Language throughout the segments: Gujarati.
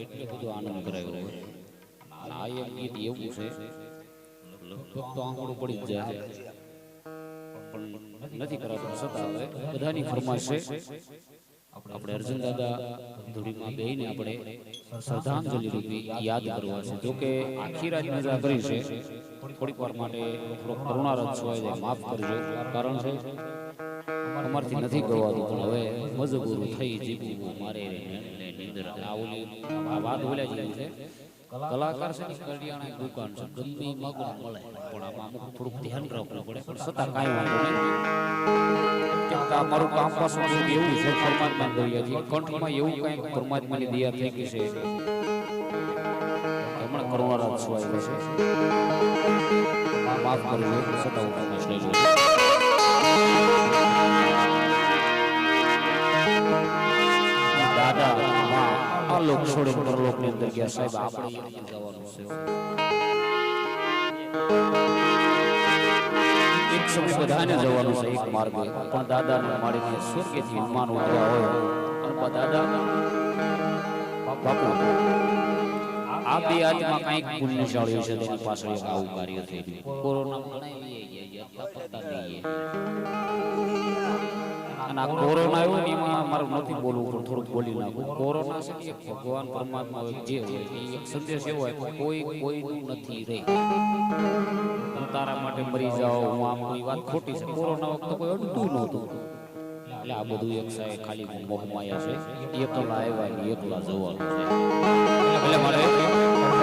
એટલે બધું આનંદ કરાયો હોય. આ એક ગીત એવું છે લગભગ તો આંગળું પડી જ જાય પણ નથી કરાતું છતાં હવે બધાની ફરમાઈશ છે. આપણે અર્જુન દાદા ધૂળીમાં બેહીને આપણે શ્રદ્ધાંજલિ રૂપી યાદ કરવા છે. જોકે આખી રાત મજા કરી છે, થોડીક વાર માટે થોડો કરુણારથ હોય છે, માફ કરજો. કારણ છે અમારથી નથી ગવાતું પણ હવે મજબૂર થઈ જીવવું મારે નીંદર. આ વાત બોલ્યા જેવી છે. કલાકાર છે ને કરિયાણા દુકાન છે, ગમે મગું મળે પણ આમાં અમુક થોડુંક ધ્યાન રાખવું પડે પણ છતાં કાંઈ વાંધો નહીં. કેમ કે અમારું કામ પાછું એવું છે પરમાત્મા દરિયાથી કંઠમાં એવું કંઈક પરમાત્માની દયા થઈ ગઈ છે. હમણાં કરુણારાજ સ્વાય છે, માફ કરજો છતાં હું ફરમાઈશ લઈ લઉં. દાદા આ લોક છોડે પરલોક ની અંદર ગયા સાહેબ, આપણે જવાનું છે. એક સમય બધાને જવાનું છે એક માર્ગે, પણ દાદાને મારીને સ્વર્ગથી વિમાન ઉડ્યા હોય અને દાદા બાપુ આ બે આત્મા કંઈક પુણ્યશાળી છે, તેની પાછળ એક આવું કાર્ય થઈ ગયું. કોરોના અને આ કોરોના આવ્યો ને એમાં મારે નથી બોલવું પણ થોડુંક બોલી નાખું. કોરોના છે ને ભગવાન પરમાત્મા જે હોય એ એક સંદેશ એવો હોય કોઈ કોઈનું નથી રહે. હું તારા માટે મરી જાઓ, હું આમ, કોઈ વાત ખોટી છે. કોરોના વખતે કોઈ અડતું નહોતું. એટલે આ બધું એક સાહેબ ખાલી મોહમાયા છે. એકલા આવ્યા ને એકલા જવાનું છે. એટલે મારે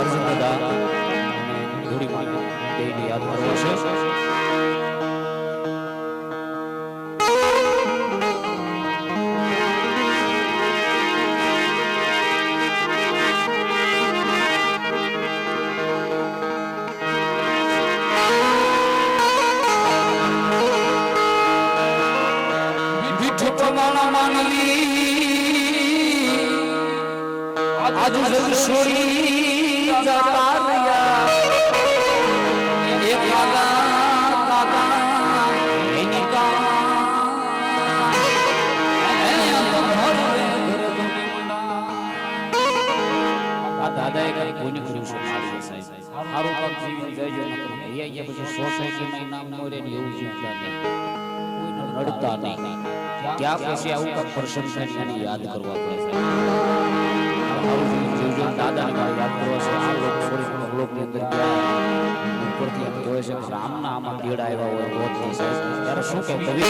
અર્જુન દાદા થોડી મારી બેને યાદ કરવો છે. आज जग छोड़ी जाता रहा एक कागा एनी का આ દાદાએ કઈ કોઈને કર્યું છે મારી સાહેબ. સારું કામ જીવી જજો ન કરો. અહીંયા પછી સોસાયટીમાં નામ ન રહે ને એવું જીવતા નહીં, કોઈને નડતા નહીં. ત્યાં પછી આવું કાંઈક પ્રસંગ થાય એને યાદ કરવા પડે સાહેબ. દાદા યાદ કરવા છે. આ લોક છોડી લોકની અંદર ગયા ઉપરથી એમ કહેવાય છે કે રામના આમાં તેડા આવ્યા હોય રોજની સાહેબ. ત્યારે શું કે કવિ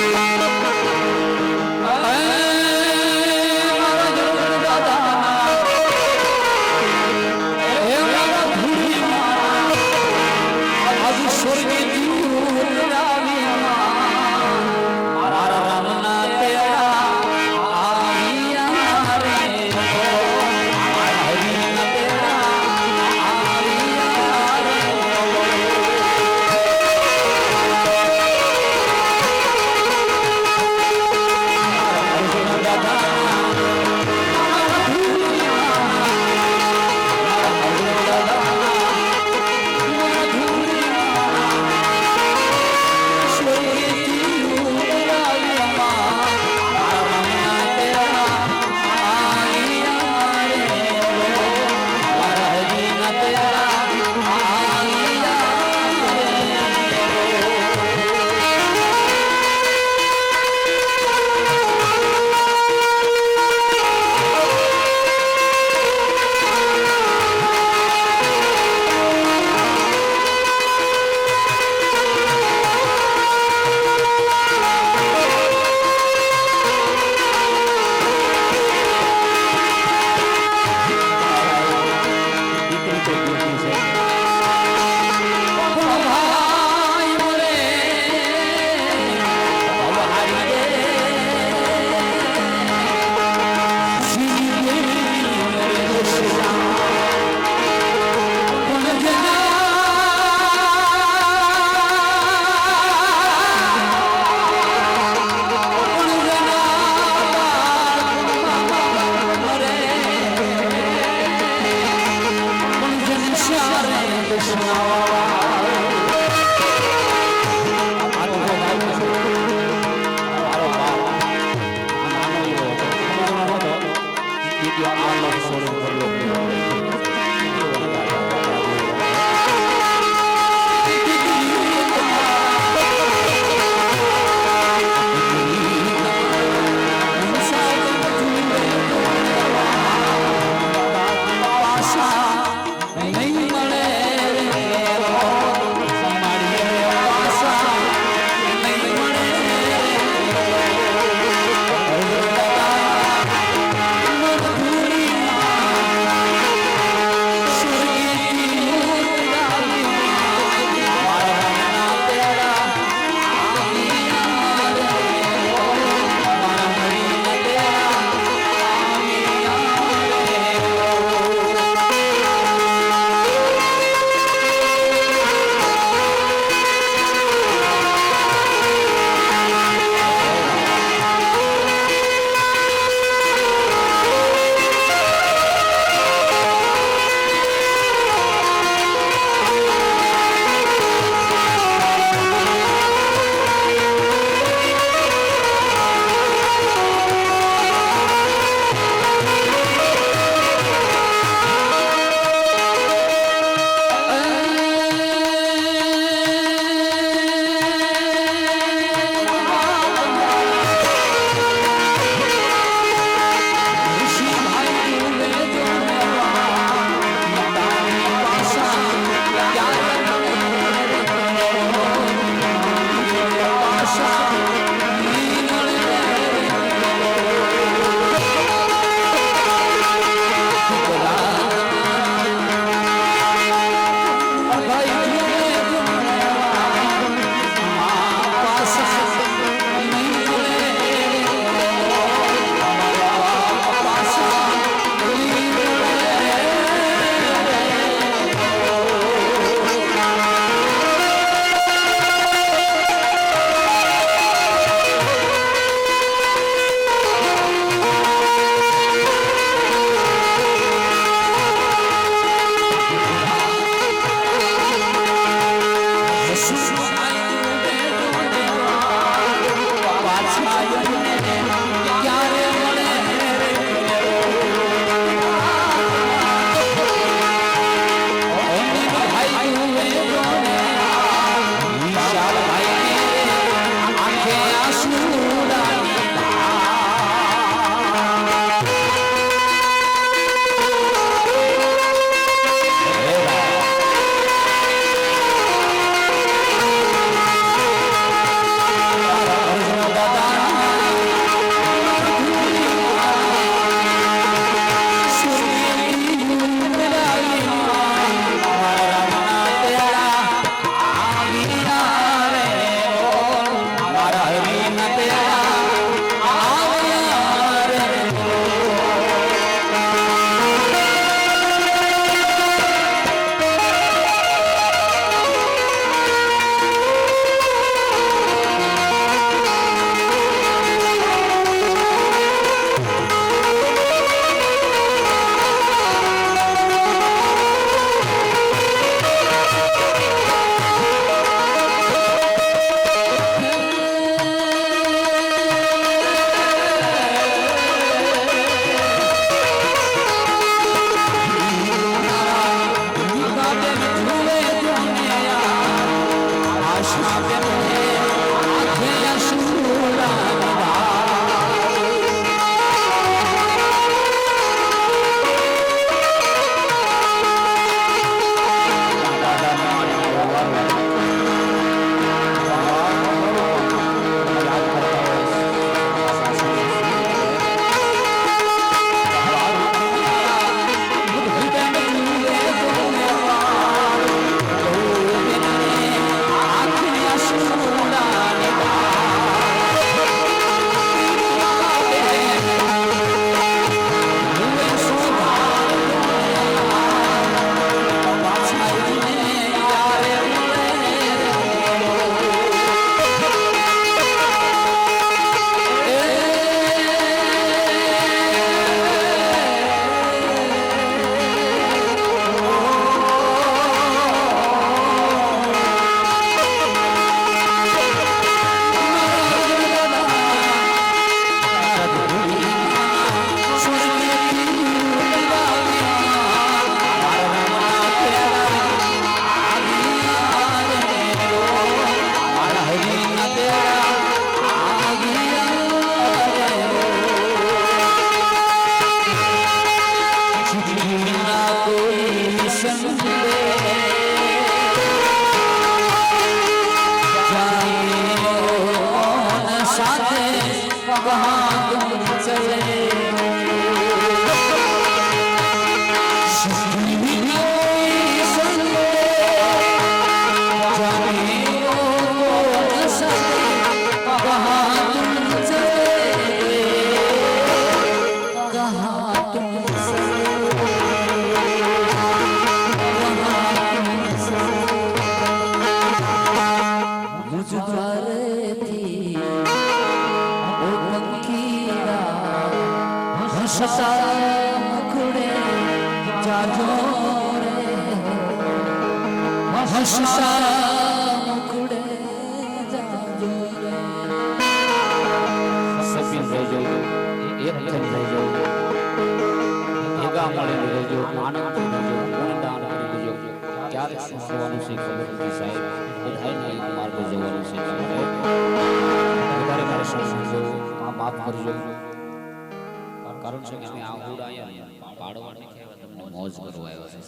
કારણ છે કે અમે આહુડ આયા પાડવાની કહેવા તમને મોજ કરવા આવ્યા છે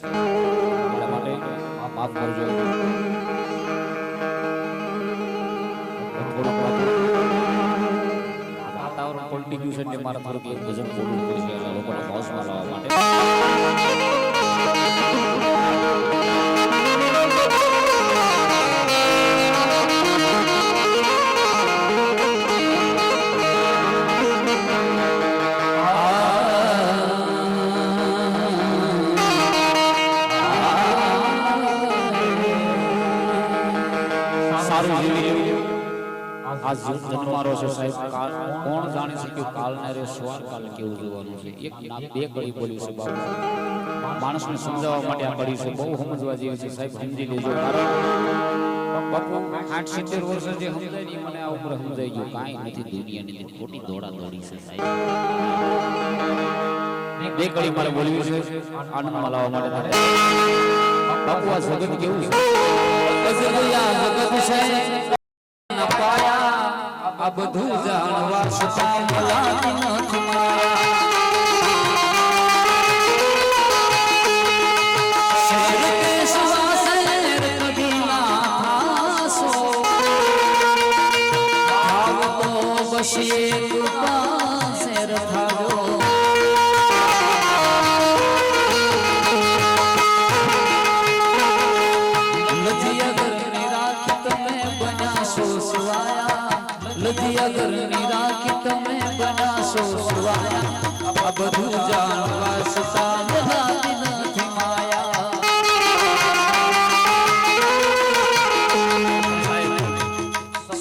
એટલા માટે માફ કરજો. વાતાવરણ પલટી ગયું છે એટલે મારે થોડુંક એક ભજન બોલવું પડશે એટલે લોકોને મોજમાં લાવવા માટે. આજ જન્મારો છે સાહેબ, કોણ જાણી શક્યું કાલને રે સવાર કાલે કેવું જોવાનું છે. એક ના બે કડી બોલી છે બાબુ, માણસને સમજાવવા માટે આ કડી છે, બહુ સમજવા જેવી છે સાહેબ, સમજી લેજો. બાપુ 60-70 વર્ષ જે સમજાય ને મને આ ઉંમરે સમજાઈ ગયું કાંઈ નથી દુનિયાની અંદર ખોટી દોડા દોડી છે સાહેબ. બે કડી મારે બોલવી છે આનંદમાં લાવવા માટે તારે. બાપુ આ જગત કેવું છે? જગત છે ના પાયા આ બધું જાણવા છતાં મલાતી નથી માયા. શેર પેશવા શેર કદી ના થાશો, થાવ તો બસ એક શેર થાજો. લજિયા ઘરની રાખી તમે બનાશો સુવાયા આ બધું જાણવા છતાં મલાતી નથી માયા.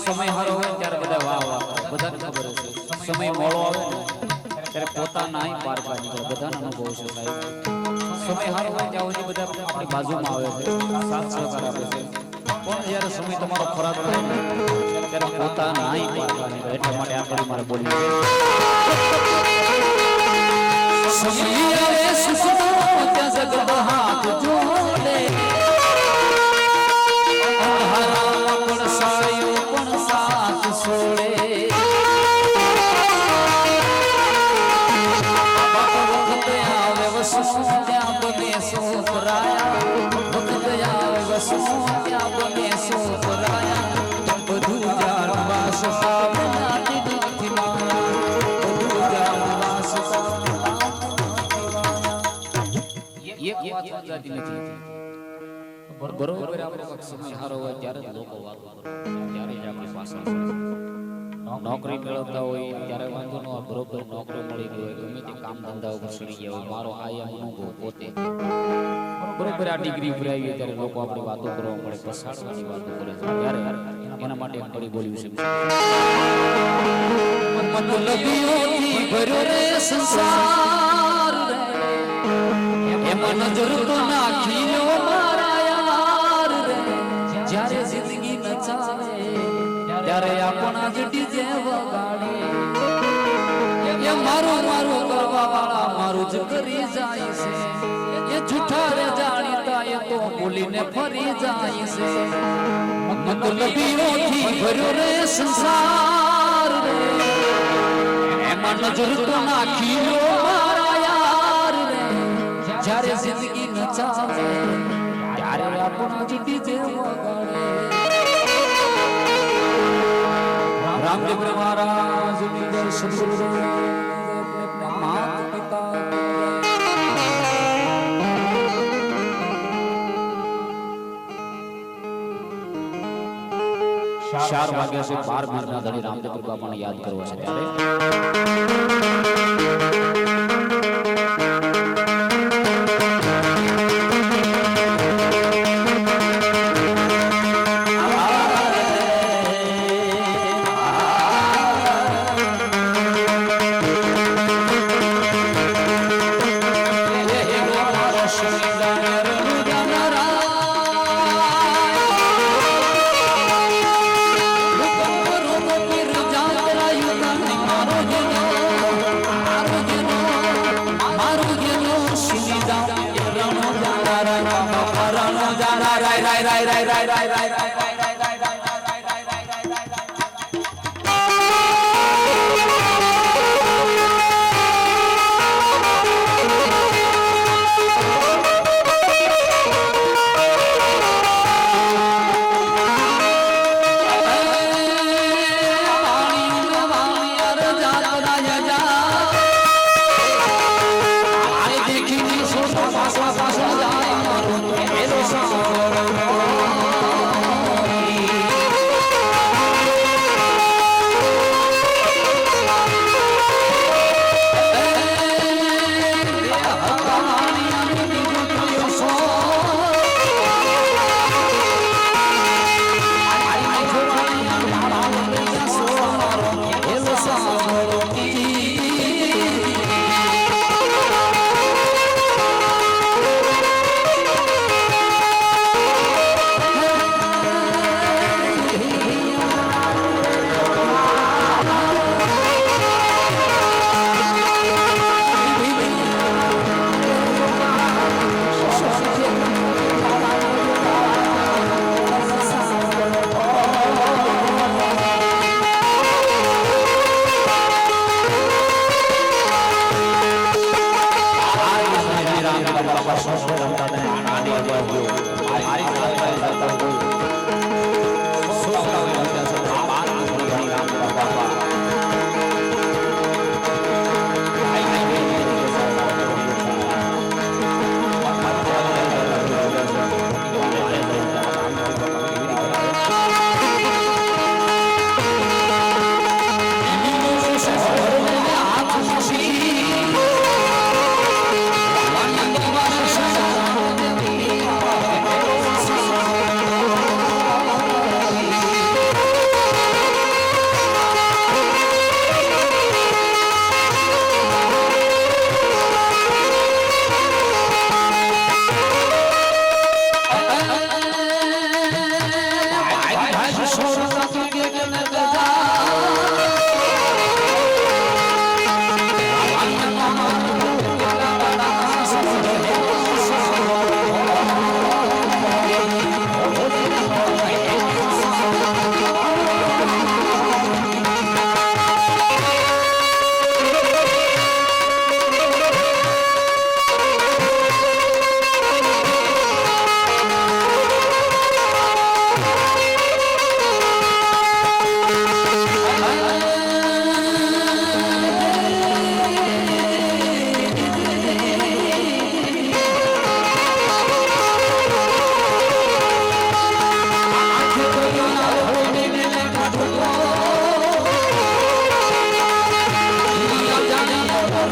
સમય હારો હોય ત્યારે બધા વાહ વાહ કરે. બધાને ખબર છે સમય મોડો આવે ને ત્યારે પોતાના અહીં પારકા નીકળે. બધાનો અનુભવ છે સાહેબ. સમય હારો હોય ત્યાં સુધી બધા આપણી બાજુમાં આવે છે, સાથ સહકાર આપે છે. પણ જ્યારે સમય તમારો ખરાબ રહે ને ત્યારે પોતાના અહીં પારકા નીકળે. એટલા માટે આ કડી મારે બોલવી છે. સમય આવે સુસનો ત્યાં જગત હાથ જોડે, અંધારામાં પણ સાયો પણ સાથ છોડે. વખત આવે વસો ત્યાં બને સો પરાયા, વખત આવે વસો ત્યાં બને સો પરાયા. બધું જાણવા છતાં મલાતી નથી માયા, બધું જાણવા છતાં એક વાત સમજાતી નથી. બરોબર આપણો કાંઈક સમય સારો હોય ત્યારે જ લોકો વાતો કરે, ત્યારે જ આપણી પાસે નોકરી મેળવતા હોય ત્યારે વાંધો ન હોય. બરોબર નોકરી મળી ગઈ હોય, ગમે તે કામ ધંધા ઉપર ચડી ગયા હોય, મારો આ અનુભવ પોતે બરોબર આ ડિગ્રી ઉપર આવી ત્યારે લોકો આપણી વાતો કરવા મળે, પસાડવાની વાતો કરે છે. ત્યારે એના માટે એક કડી બોલવી છે. મતલબીઓથી ભર્યો રે સંસાર રે, એમાં નજર તો નાખી લો મારા યાર રે. જ્યારે જિંદગી નચાવે ત્યારે આપણા જ ડીજે વગાડે, એ મારું મારું કરવા વાળા મારું જ કરી જાય છે. એ જૂઠા રે જાણીતા એ તો ભૂલીને ફરી જાય છે. મતલબીઓથી ભર્યો રે સંસાર રે, એમાં નજર તો નાખી લો મારા યાર રે. જ્યારે જિંદગી નચાવે ત્યારે આપણા જ ડીજે વગાડે. રામદેવ મહારાજ ની જય, સદગુરુ માત પિતા. 4 વાગ્યા છે. 12 મિનિટના ધણી રામદેવ બાપાને યાદ કરવા છે ત્યારે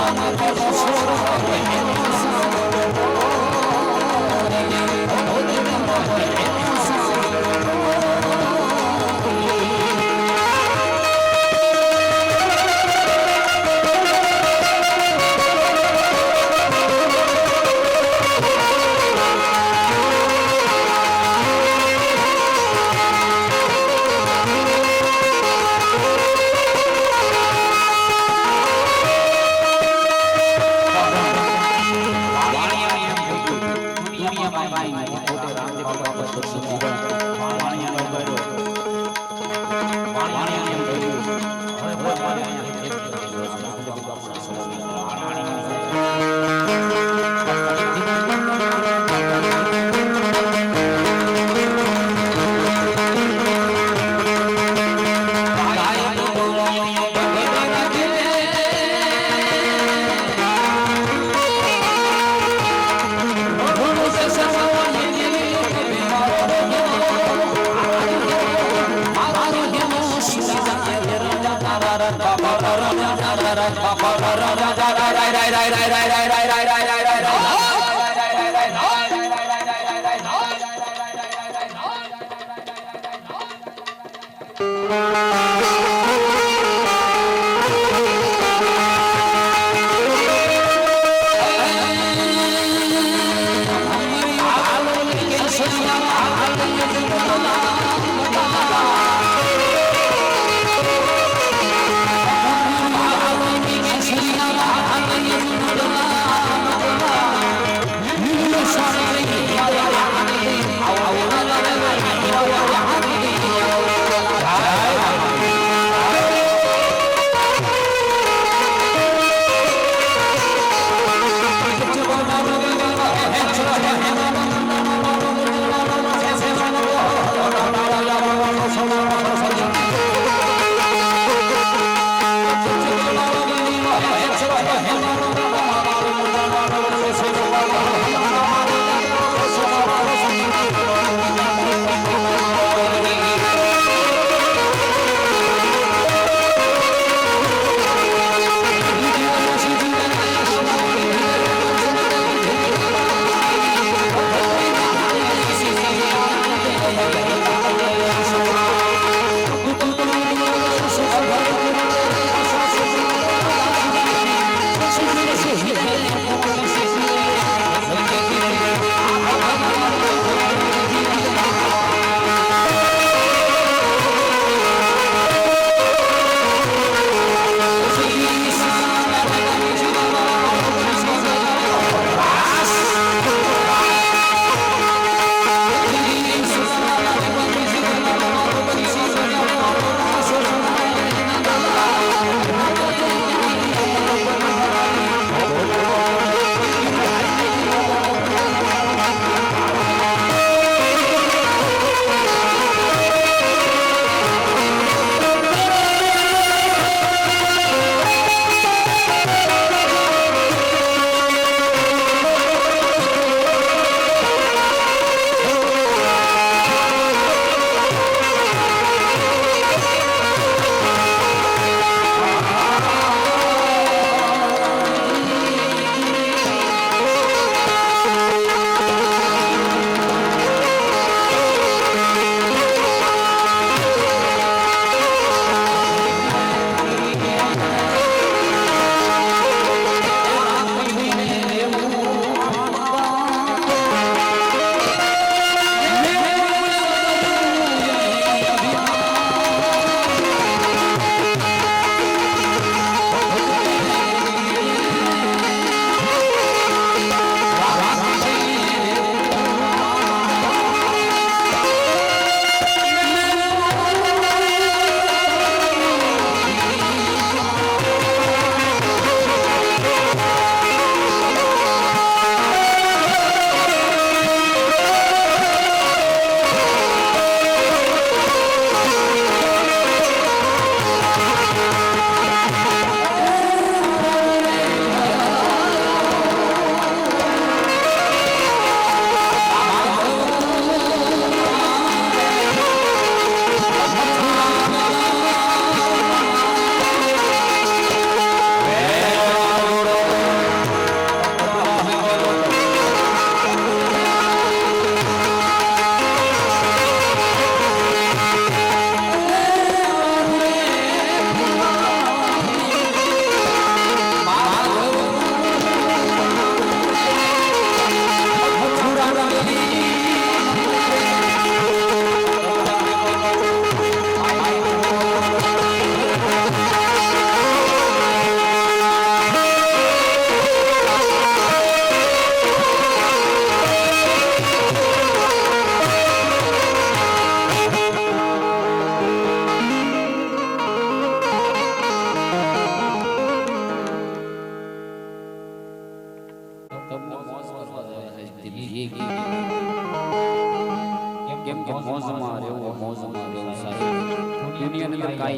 Jai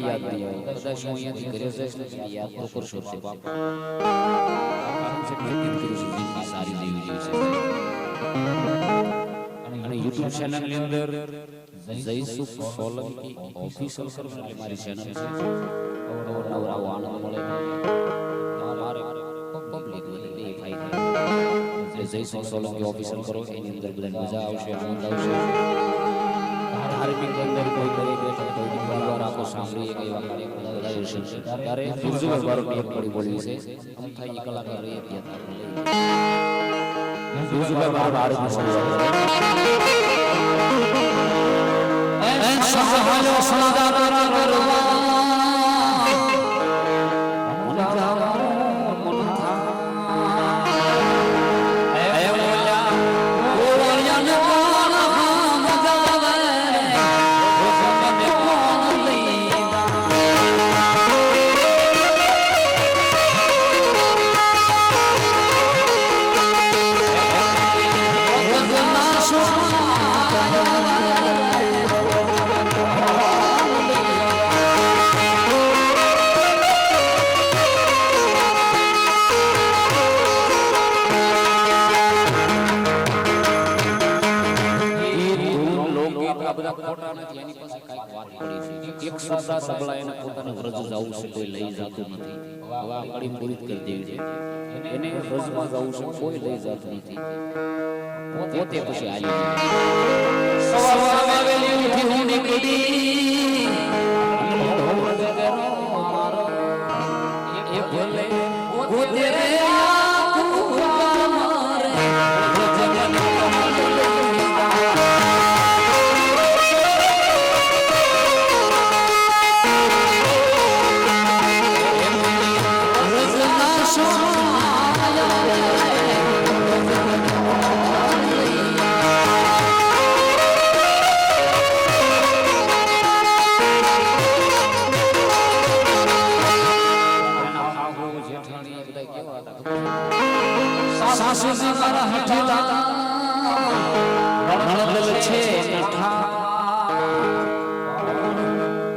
કાંઈ યાદ નહીં આવે કદાચ હું અહીંયાથી ઘરે જઈશ ને ત્યારે યાદ તો કરશો છે બાપા કારણ છે મેં કીધું કર્યું છે જિંદગી સારી દેવી જેવી છે અને YouTube ચેનલ ની અંદર જયસુખ સોલંકી ઓફિશિયલ કરો એટલે મારી ચેનલ છે અવનવો આનંદ મળે મારે પબ્લિક બધે બે ફાયદા જયસુખ સોલંકી ઓફિશિયલ કરો એની અંદર બધા મજા આવશે આનંદ આવશે ધાર્મિક અંદર કોઈ કરે બેઠા કોઈ પરિવાર આખો સાંભળી એક એવા કાર્યક્રમ બધા હશે ત્યારે યુઝુઅલ બારોની એક પડી બોલી છે આમ થાય એ કલાકાર રહી ગયા આપણે લઈ યુઝુઅલ બારો આરોગ્ય સહાયો સદા કરવા સદા સબળા એને પોતાને વ્રજ જવું છે કોઈ લઈ જતું નથી હવે આ કડી પૂરી કરી દેવી છે એને વ્રજમાં જવું છે કોઈ લઈ જતું નથી પોતે પછી હાલી સવારે ઉઠી હું નીકળી એ ભલે પોતે રે સાસુજી મારા હઠલા નણદલ છે નઠા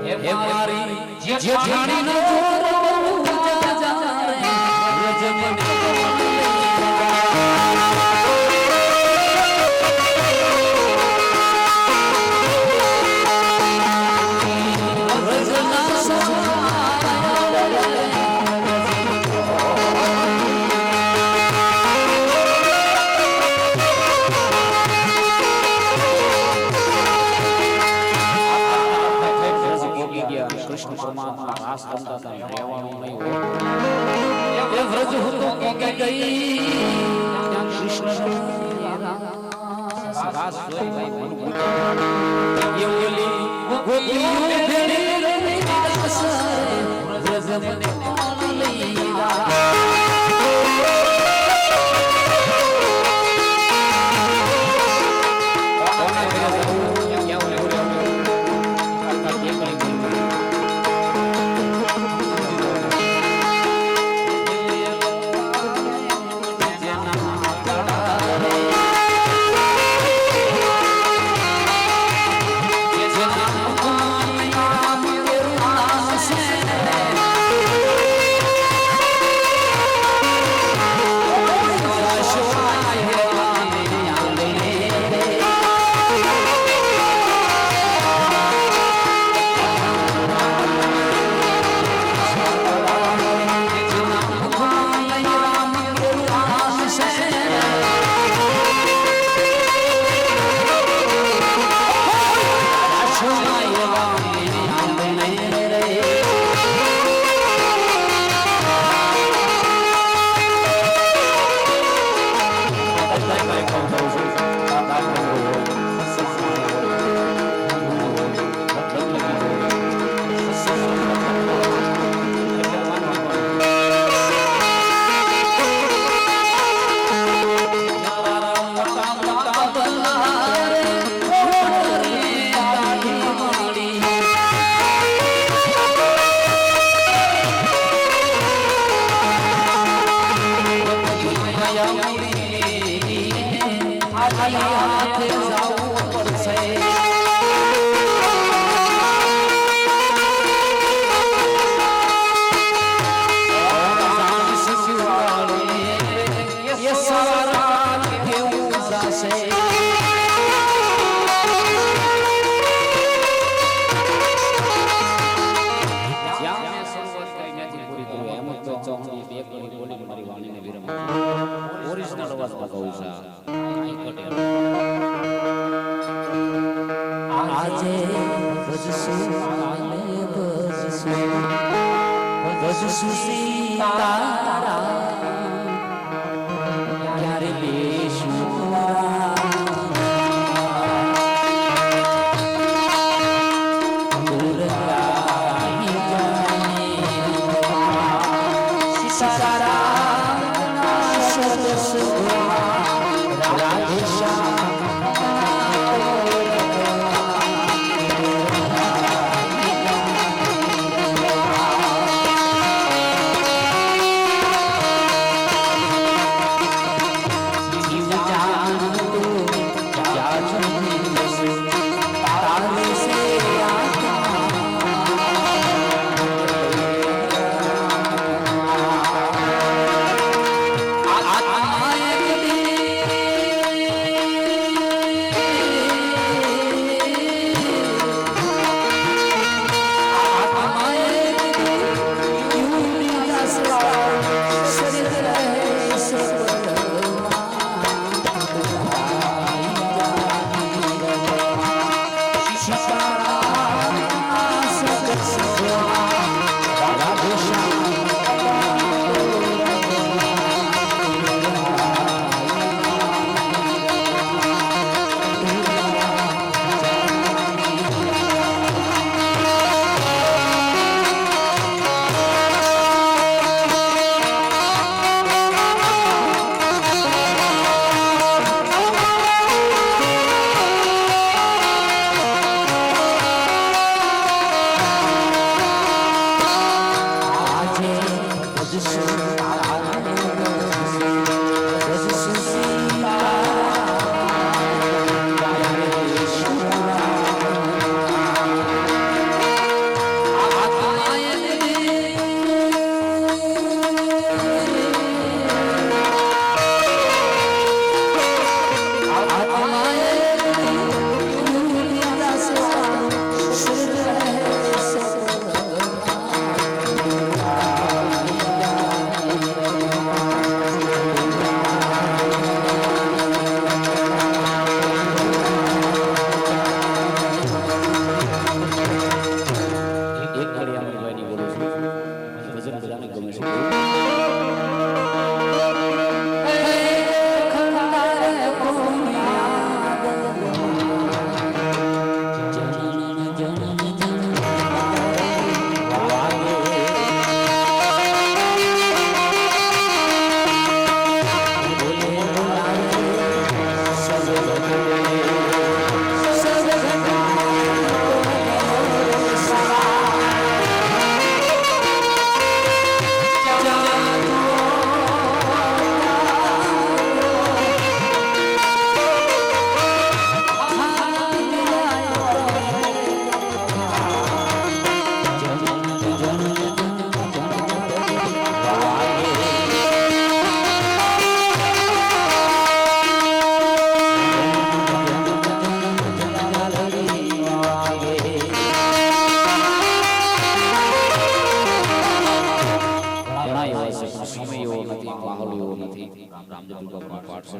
હે મારી જેઠાણી નો જોર બહુ જા રે રજમને કૃષ્ણ પરમાત્મા રાસ રમતા હતા રહેવાનું નહીં હોય એ વ્રજ હતો કે ગઈ ત્યાં કૃષ્ણ રાસ જોઈ ભાઈ મન એ ઓલી ગોપીઓ ભેળી રમી દાસ વ્રજ મને કોણ લઈ ચૌહાણની બે કડી બોલીને મારી વાણીને વિરામ ઓરિજિનલ અવાજમાં કહું છું કાંઈ ઘટે આજે ભજશું આને ભજશું સીતારામ ક્યારે બેસું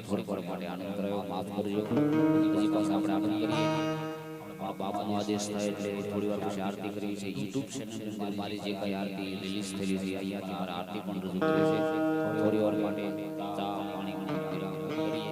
થોડીક વાર માટે આનંદ કરાયો, માફ કરજો. હજી પાછા આપણે આનંદ કરીએ. બાપાનો આદેશ થાય એટલે થોડી વાર પછી આરતી કરી છે. યુટ્યુબ ચેનલની અંદર મારી જે કઈ આરતી રિલીઝ થયેલી છે અહીંયાથી મારા આરતી પણ રજૂ કરી છે. થોડી વાર માટે ચા પાણી વિરામ કરીએ.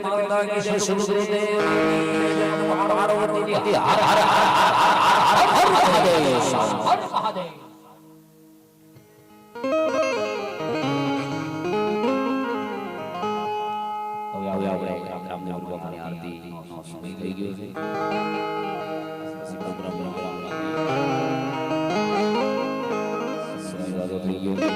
માતા પિતા કી જય સદગુરુદેવ પાર્વતી હર હર હર હર મહાદેવ હર મહાદેવ રામદેવ બાપાની આરતીનો સમય થઈ ગયો છે. સમય વાગો થઈ ગયો છે.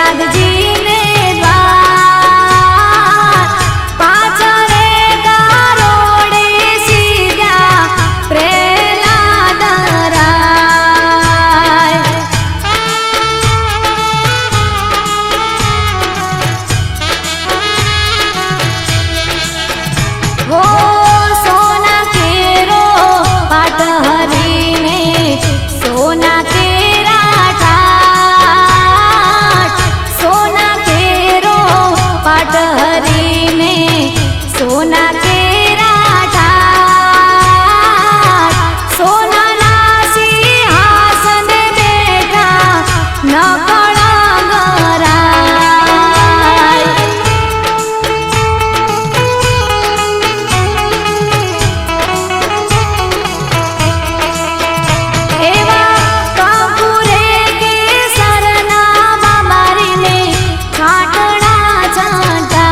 પ્રહલાદજી ને દ્વાર પાછળ ગારોડે સીધ્યા પ્રહલાદ રાય હો સોના કેરો પાટ હરીને સોના કેરા ઠાઠ સોના કેરો પાટ હરીને સોના કેરા ઠાઠ સોનાના સિંહાસને બેઠા નકળ ગરાય એવા કાપુરે કેસરના બાબારીને ખાટણા છાંટાય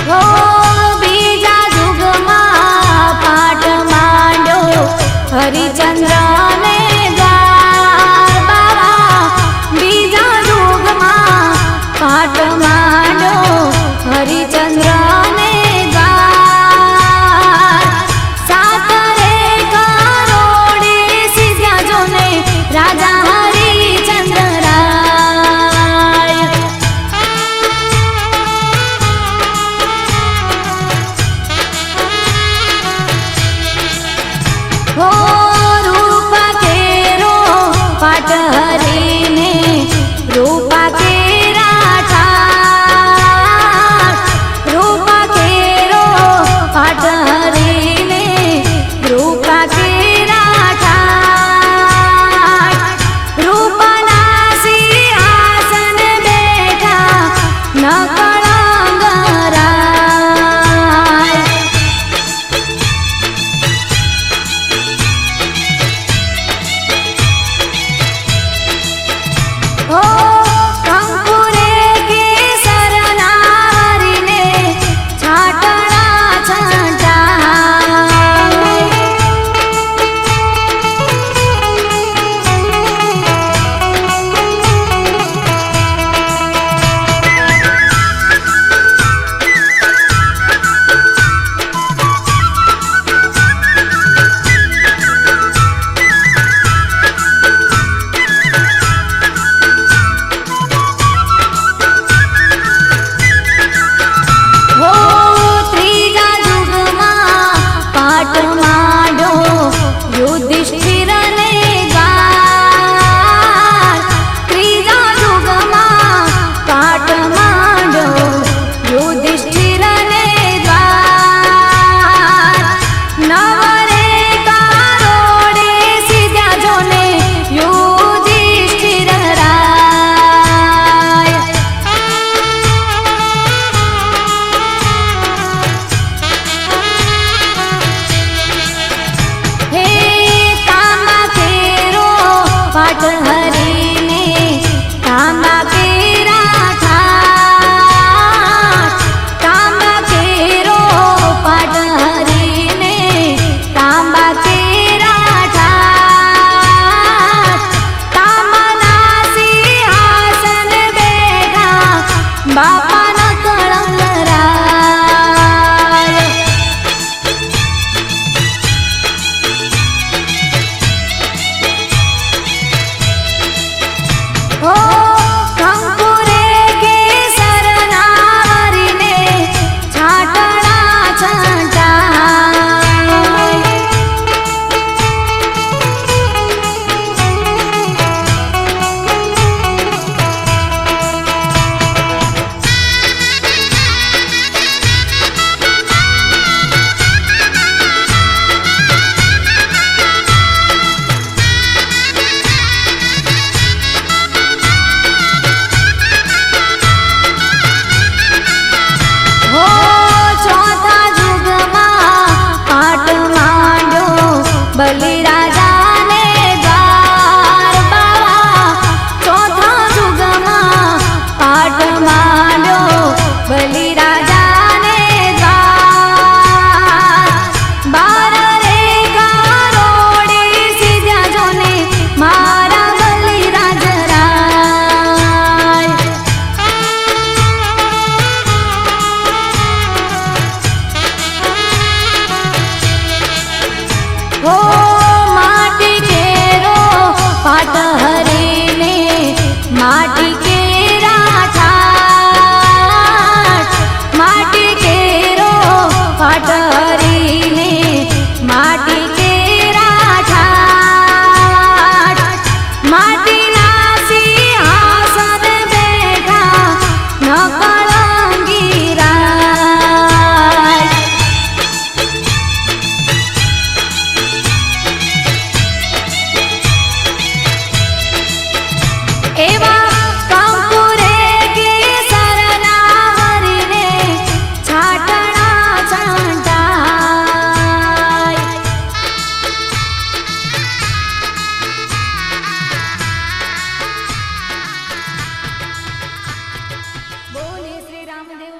હો બીજા યુગમાં પાટ માંડ્યો હરિચંદ્રને દ્વાર બાબા બીજા યુગમાં પાટ માંડ્યો હરિચંદ્રને દ્વાર સાતરે કરોડે સીધ્યા જોને રાજા હરિચંદ્ર રાય હો રૂપા કેરો પાટ હરીને રૂપા કેરા ઠાઠ રૂપા રામદેવ